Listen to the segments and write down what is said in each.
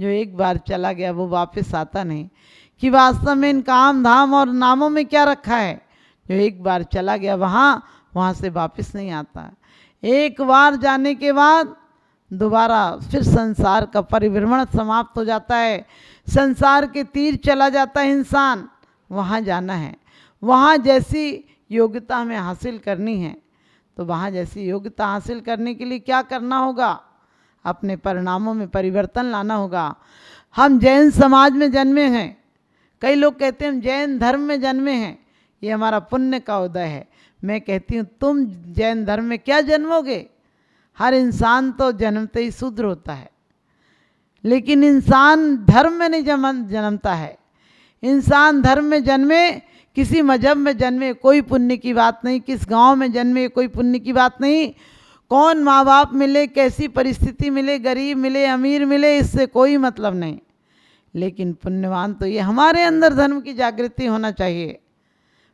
जो एक बार चला गया वो वापस आता नहीं, कि वास्तव में इन काम धाम और नामों में क्या रखा है। जो एक बार चला गया वहाँ से वापस नहीं आता है। एक बार जाने के बाद दोबारा फिर संसार का परिभ्रमण समाप्त हो जाता है, संसार के तीर चला जाता है इंसान। वहाँ जाना है, वहाँ जैसी योग्यता हमें हासिल करनी है, तो वहाँ जैसी योग्यता हासिल करने के लिए क्या करना होगा, अपने परिणामों में परिवर्तन लाना होगा। हम जैन समाज में जन्मे हैं, कई लोग कहते हैं हम जैन धर्म में जन्मे हैं, ये हमारा पुण्य का उदय है। मैं कहती हूँ तुम जैन धर्म में क्या जन्मोगे। हर इंसान तो जन्मते ही शूद्र होता है, लेकिन इंसान धर्म में नहीं जन्मता है। इंसान धर्म में जन्मे, किसी मजहब में जन्मे कोई पुण्य की बात नहीं, किस गांव में जन्मे कोई पुण्य की बात नहीं, कौन माँ बाप मिले, कैसी परिस्थिति मिले, गरीब मिले अमीर मिले, इससे कोई मतलब नहीं। लेकिन पुण्यवान तो ये हमारे अंदर धर्म की जागृति होना चाहिए।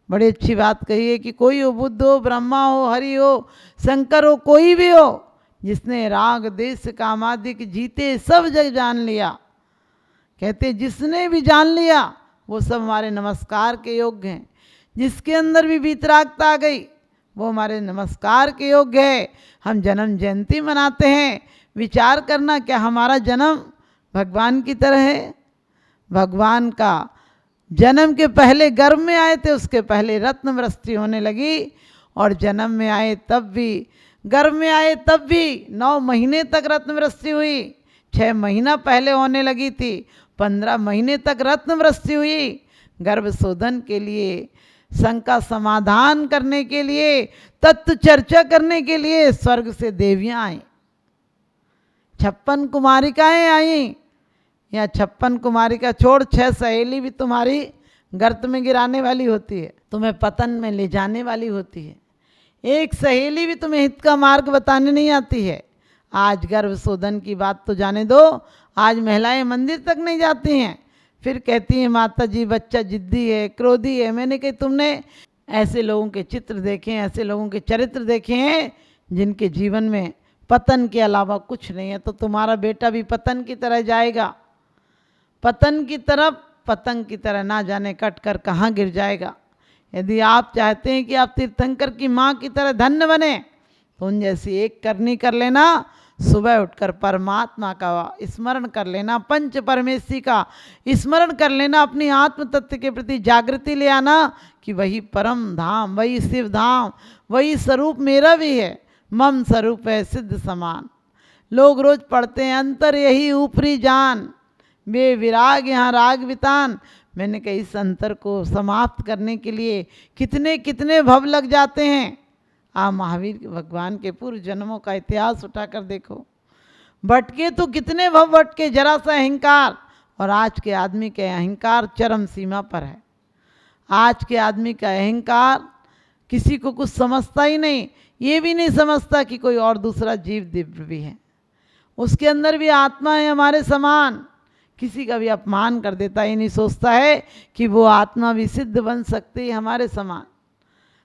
बड़ी अच्छी बात कही है कि कोई हो, बुद्ध हो, ब्रह्मा हो, हरि हो, शंकर हो, कोई भी हो, जिसने राग देश कामादिक जीते सब जग जान लिया। कहते जिसने भी जान लिया वो सब हमारे नमस्कार के योग्य हैं। जिसके अंदर भी वीतरागता आ गई वो हमारे नमस्कार के योग्य है। हम जन्म जयंती मनाते हैं, विचार करना क्या हमारा जन्म भगवान की तरह है। भगवान का जन्म के पहले गर्भ में आए थे, उसके पहले रत्न वृष्टि होने लगी, और जन्म में आए तब भी, गर्भ में आए तब भी 9 महीने तक रत्न वृष्टि हुई। 6 महीना पहले होने लगी थी, 15 महीने तक रत्न वृष्टि हुई। गर्भ शोधन के लिए, शंका समाधान करने के लिए, तत्व चर्चा करने के लिए स्वर्ग से देवियां आई, 56 कुमारिकाएं आई। या 56 कुमारिका छोड़, 6 सहेली भी तुम्हारी गर्त में गिराने वाली होती है, तुम्हें पतन में ले जाने वाली होती है। एक सहेली भी तुम्हें हित का मार्ग बताने नहीं आती है। आज गर्भ शोधन की बात तो जाने दो, आज महिलाएं मंदिर तक नहीं जाती हैं, फिर कहती हैं माता जी बच्चा जिद्दी है, क्रोधी है। मैंने कही तुमने ऐसे लोगों के चित्र देखे हैं, ऐसे लोगों के चरित्र देखे हैं जिनके जीवन में पतन के अलावा कुछ नहीं है, तो तुम्हारा बेटा भी पतन की तरह जाएगा। पतन की तरफ, पतंग की तरह ना जाने कट कर कहाँ गिर जाएगा। यदि आप चाहते हैं कि आप तीर्थंकर की माँ की तरह धन्य बने, तो उन जैसी एक करनी कर लेना। सुबह उठकर परमात्मा का स्मरण कर लेना, पंच परमेश्वरी का स्मरण कर लेना, अपनी आत्म तत्व के प्रति जागृति ले आना कि वही परम धाम, वही शिव धाम, वही स्वरूप मेरा भी है। मम स्वरूप है सिद्ध समान। लोग रोज पढ़ते हैं अंतर यही ऊपरी जान, वे विराग यहाँ राग वितान। मैंने कहा इस अंतर को समाप्त करने के लिए कितने कितने भव लग जाते हैं। आप महावीर भगवान के पूर्व जन्मों का इतिहास उठाकर देखो, भटके तो कितने भव भटके, जरा सा अहंकार। और आज के आदमी के अहंकार चरम सीमा पर है। आज के आदमी का अहंकार किसी को कुछ समझता ही नहीं, ये भी नहीं समझता कि कोई और दूसरा जीव दिव्य भी है, उसके अंदर भी आत्मा है हमारे समान। किसी का भी अपमान कर देता, ये नहीं सोचता है कि वो आत्मा भी सिद्ध बन सकती है हमारे समान,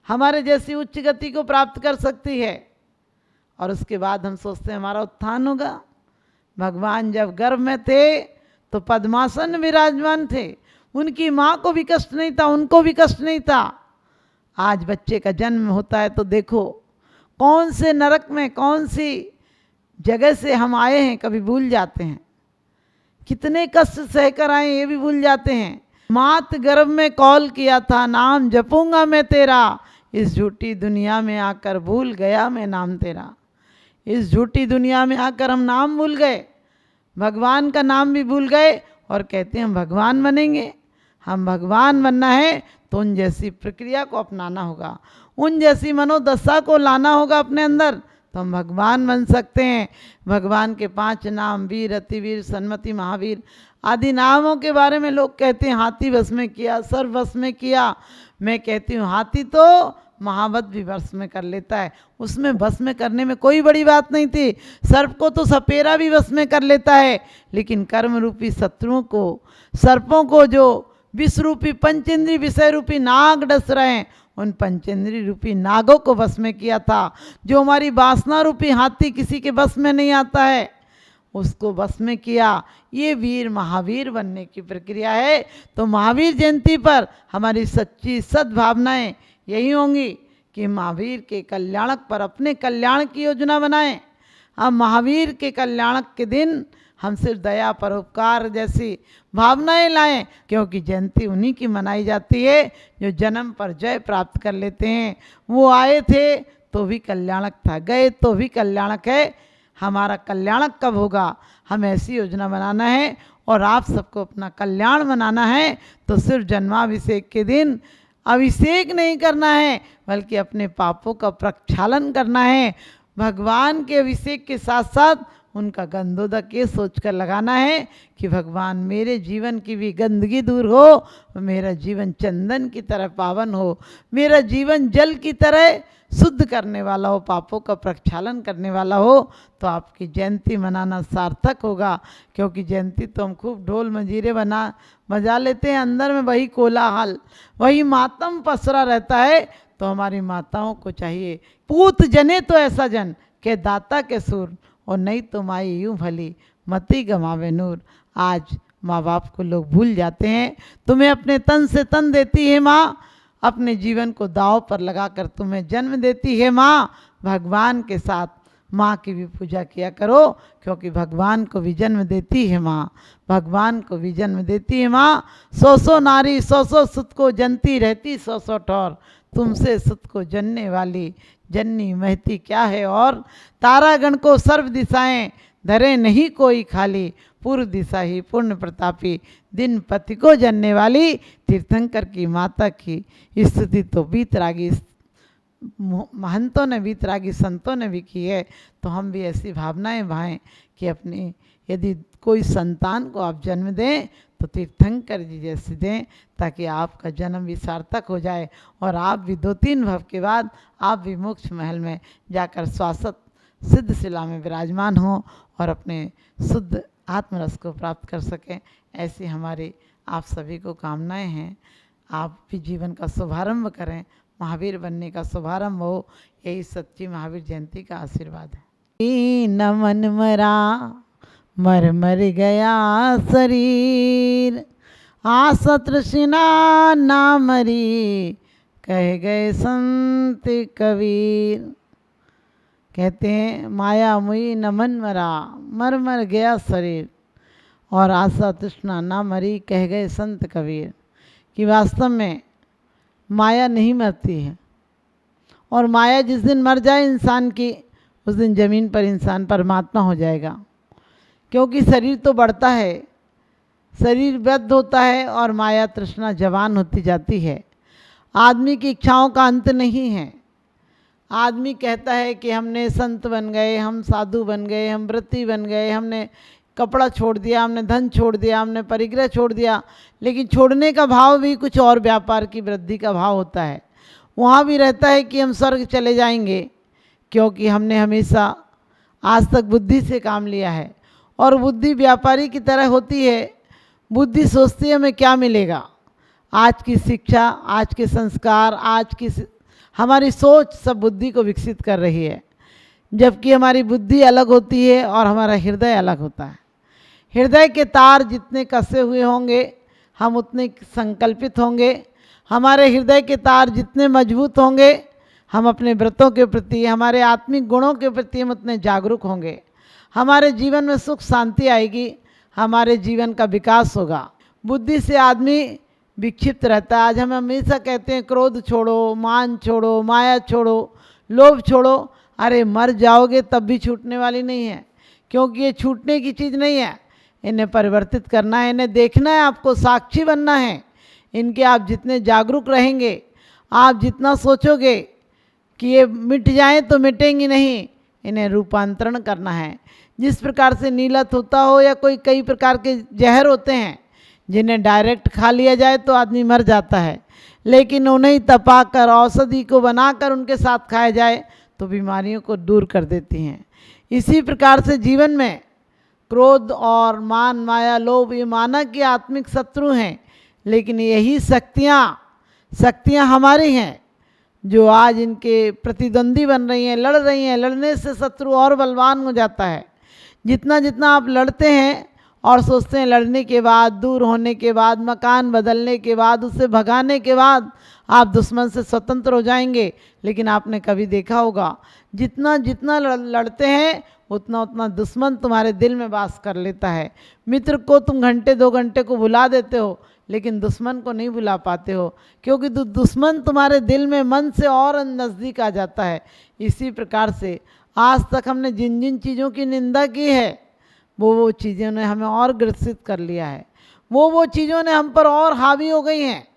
हमारे जैसी उच्च गति को प्राप्त कर सकती है। और उसके बाद हम सोचते हैं हमारा उत्थान होगा। भगवान जब गर्भ में थे तो पद्मासन विराजमान थे, उनकी माँ को भी कष्ट नहीं था, उनको भी कष्ट नहीं था। आज बच्चे का जन्म होता है तो देखो कौन से नरक में, कौन सी जगह से हम आए हैं, कभी भूल जाते हैं। कितने कष्ट सहकर आए ये भी भूल जाते हैं। मात गर्भ में कॉल किया था, नाम जपूंगा मैं तेरा, इस झूठी दुनिया में आकर भूल गया मैं नाम तेरा। इस झूठी दुनिया में आकर हम नाम भूल गए, भगवान का नाम भी भूल गए, और कहते हैं हम भगवान बनेंगे। हम भगवान बनना है तो उन जैसी प्रक्रिया को अपनाना होगा, उन जैसी मनोदशा को लाना होगा अपने अंदर, तो हम भगवान बन सकते हैं। भगवान के 5 नाम, वीर, अतिवीर, सन्मति, महावीर आदि नामों के बारे में लोग कहते हैं हाथी वश में किया, सर्प वश में किया। मैं कहती हूँ हाथी तो महावत भी वश में कर लेता है, उसमें वश में करने में कोई बड़ी बात नहीं थी। सर्प को तो सपेरा भी वश में कर लेता है, लेकिन कर्म रूपी शत्रुओं को, सर्पों को जो विष रूपी पंचेंद्री विषय रूपी नाग डस रहे हैं, उन पंचेंद्री रूपी नागों को वश में किया था। जो हमारी वासना रूपी हाथी किसी के वश में नहीं आता है, उसको बस में किया। ये वीर महावीर बनने की प्रक्रिया है। तो महावीर जयंती पर हमारी सच्ची सद्भावनाएं यही होंगी कि महावीर के कल्याणक पर अपने कल्याण की योजना बनाएं। हम महावीर के कल्याणक के दिन हम सिर्फ दया परोपकार जैसी भावनाएं लाएं, क्योंकि जयंती उन्हीं की मनाई जाती है जो जन्म पर जय प्राप्त कर लेते हैं। वो आए थे तो भी कल्याणक था, गए तो भी कल्याणक है। हमारा कल्याणक कब होगा, हम ऐसी योजना बनाना है। और आप सबको अपना कल्याण मनाना है तो सिर्फ जन्माभिषेक के दिन अभिषेक नहीं करना है, बल्कि अपने पापों का प्रक्षालन करना है। भगवान के अभिषेक के साथ साथ उनका गंधोदक ये सोचकर लगाना है कि भगवान मेरे जीवन की भी गंदगी दूर हो, मेरा जीवन चंदन की तरह पावन हो, मेरा जीवन जल की तरह शुद्ध करने वाला हो, पापों का प्रक्षालन करने वाला हो। तो आपकी जयंती मनाना सार्थक होगा। क्योंकि जयंती तो हम खूब ढोल मंजीरे बजा लेते हैं, अंदर में वही कोलाहल, वही मातम पसरा रहता है। तो हमारी माताओं को चाहिए, पूत जने तो ऐसा जन के दाता के सुर, और नहीं तो माई यूं भली मती गमावे नूर। आज माँ बाप को लोग भूल जाते हैं। तुम्हें अपने तन से तन देती है माँ, अपने जीवन को दांव पर लगाकर तुम्हें जन्म देती है माँ। भगवान के साथ माँ की भी पूजा किया करो, क्योंकि भगवान को भी जन्म देती है माँ, भगवान को भी जन्म देती है माँ। 100 नारी 100 सुत को जनती रहती 100 ठौर, तुमसे सुत को जनने वाली जननी महती क्या है और। तारागण को सर्व दिशाएं धरे नहीं कोई खाली, पूर्व दिशा ही पूर्ण प्रतापी, दिन पति को जनने वाली। तीर्थंकर की माता की स्तुति तो वीतरागी महंतों ने, वीतरागी संतों ने भी की है। तो हम भी ऐसी भावनाएं भाएं कि अपनी यदि कोई संतान को आप जन्म दें तो तीर्थंकर जी जैसे दें, ताकि आपका जन्म भी सार्थक हो जाए और आप भी 2-3 भव के बाद आप भी मोक्ष महल में जाकर शाश्वत सिद्ध शिला में विराजमान हों और अपने शुद्ध आत्मरस को प्राप्त कर सकें। ऐसी हमारी आप सभी को कामनाएं हैं। आप भी जीवन का शुभारंभ करें, महावीर बनने का शुभारंभ हो। यही सच्ची महावीर जयंती का आशीर्वाद है। नमन मरा मर मर गया शरीर, आशा तृष्णा ना मरी, कह गए संत कबीर। कहते हैं माया मुई न मन मरा, मर मर गया शरीर, और आशा तृष्णा ना मरी, कह गए संत कबीर। कि वास्तव में माया नहीं मरती है, और माया जिस दिन मर जाए इंसान की, उस दिन जमीन पर इंसान परमात्मा हो जाएगा। क्योंकि शरीर तो बढ़ता है, शरीर वृद्ध होता है और माया तृष्णा जवान होती जाती है। आदमी की इच्छाओं का अंत नहीं है। आदमी कहता है कि हमने संत बन गए, हम साधु बन गए, हम व्रती बन गए, हमने कपड़ा छोड़ दिया, हमने धन छोड़ दिया, हमने परिग्रह छोड़ दिया। लेकिन छोड़ने का भाव भी कुछ और, व्यापार की वृद्धि का भाव होता है। वहाँ भी रहता है कि हम स्वर्ग चले जाएंगे, क्योंकि हमने हमेशा आज तक बुद्धि से काम लिया है। और बुद्धि व्यापारी की तरह होती है। बुद्धि सोचती है हमें क्या मिलेगा। आज की शिक्षा, आज के संस्कार, आज की हमारी सोच सब बुद्धि को विकसित कर रही है, जबकि हमारी बुद्धि अलग होती है और हमारा हृदय अलग होता है। हृदय के तार जितने कसे हुए होंगे हम उतने संकल्पित होंगे। हमारे हृदय के तार जितने मजबूत होंगे हम अपने व्रतों के प्रति, हमारे आत्मिक गुणों के प्रति हम उतने जागरूक होंगे। हमारे जीवन में सुख शांति आएगी, हमारे जीवन का विकास होगा। बुद्धि से आदमी विक्षिप्त रहता है। आज हम हमेशा कहते हैं क्रोध छोड़ो, मान छोड़ो, माया छोड़ो, लोभ छोड़ो। अरे मर जाओगे तब भी छूटने वाली नहीं है, क्योंकि ये छूटने की चीज़ नहीं है। इन्हें परिवर्तित करना है, इन्हें देखना है, आपको साक्षी बनना है। इनके आप जितने जागरूक रहेंगे, आप जितना सोचोगे कि ये मिट जाएं तो मिटेंगी नहीं, इन्हें रूपांतरण करना है। जिस प्रकार से नीलत होता हो या कोई कई प्रकार के जहर होते हैं जिन्हें डायरेक्ट खा लिया जाए तो आदमी मर जाता है, लेकिन उन्हें तपाकर औषधि को बनाकर उनके साथ खाया जाए तो बीमारियों को दूर कर देती हैं। इसी प्रकार से जीवन में क्रोध और मान, माया, लोभ ये मानव के आत्मिक शत्रु हैं, लेकिन यही शक्तियाँ हमारी हैं जो आज इनके प्रतिद्वंदी बन रही हैं, लड़ रही हैं। लड़ने से शत्रु और बलवान हो जाता है। जितना जितना आप लड़ते हैं और सोचते हैं लड़ने के बाद, दूर होने के बाद, मकान बदलने के बाद, उसे भगाने के बाद आप दुश्मन से स्वतंत्र हो जाएंगे, लेकिन आपने कभी देखा होगा जितना जितना लड़ते हैं उतना उतना दुश्मन तुम्हारे दिल में वास कर लेता है। मित्र को तुम घंटे 2 घंटे को भुला देते हो, लेकिन दुश्मन को नहीं भुला पाते हो, क्योंकि दुश्मन तुम्हारे दिल में मन से और नज़दीक आ जाता है। इसी प्रकार से आज तक हमने जिन जिन चीज़ों की निंदा की है वो चीज़ों ने हमें और ग्रसित कर लिया है, वो चीज़ों ने हम पर और हावी हो गई हैं।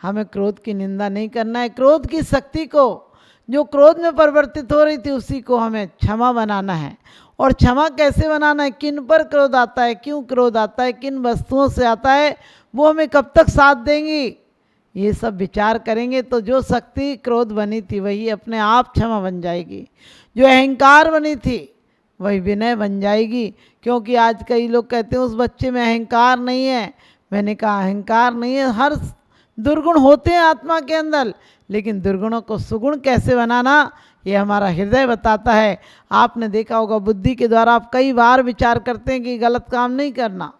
हमें क्रोध की निंदा नहीं करना है। क्रोध की शक्ति को, जो क्रोध में परिवर्तित हो रही थी, उसी को हमें क्षमा बनाना है। और क्षमा कैसे बनाना है, किन पर क्रोध आता है, क्यों क्रोध आता है, किन वस्तुओं से आता है, वो हमें कब तक साथ देंगी, ये सब विचार करेंगे तो जो शक्ति क्रोध बनी थी वही अपने आप क्षमा बन जाएगी। जो अहंकार बनी थी वही विनय बन जाएगी। क्योंकि आज कई लोग कहते हैं उस बच्चे में अहंकार नहीं है। मैंने कहा अहंकार नहीं है, हर दुर्गुण होते हैं आत्मा के अंदर, लेकिन दुर्गुणों को सुगुण कैसे बनाना ये हमारा हृदय बताता है। आपने देखा होगा बुद्धि के द्वारा आप कई बार विचार करते हैं कि गलत काम नहीं करना,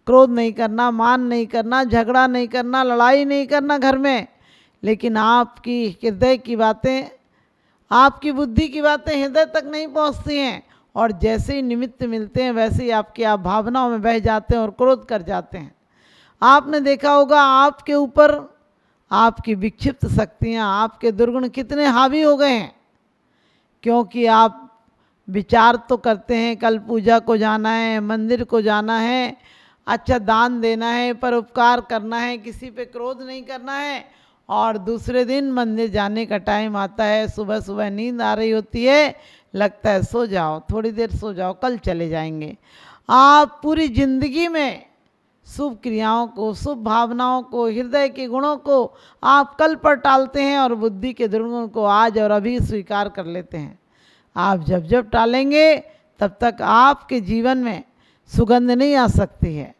क्रोध नहीं करना, मान नहीं करना, झगड़ा नहीं करना, लड़ाई नहीं करना घर में, लेकिन आपकी हृदय की बातें, आपकी बुद्धि की बातें हृदय तक नहीं पहुंचती हैं, और जैसे ही निमित्त मिलते हैं वैसे ही आपकी आप भावनाओं में बह जाते हैं और क्रोध कर जाते हैं। आपने देखा होगा आपके ऊपर आपकी विक्षिप्त शक्तियाँ, आपके दुर्गुण कितने हावी हो गए हैं, क्योंकि आप विचार तो करते हैं कल पूजा को जाना है, मंदिर को जाना है, अच्छा दान देना है, परोपकार करना है, किसी पे क्रोध नहीं करना है, और दूसरे दिन मंदिर जाने का टाइम आता है, सुबह सुबह नींद आ रही होती है, लगता है सो जाओ, थोड़ी देर सो जाओ, कल चले जाएंगे। आप पूरी जिंदगी में शुभ क्रियाओं को, शुभ भावनाओं को, हृदय के गुणों को आप कल पर टालते हैं और बुद्धि के दुर्गुणों को आज और अभी स्वीकार कर लेते हैं। आप जब जब टालेंगे तब तक आपके जीवन में सुगंध नहीं आ सकती है।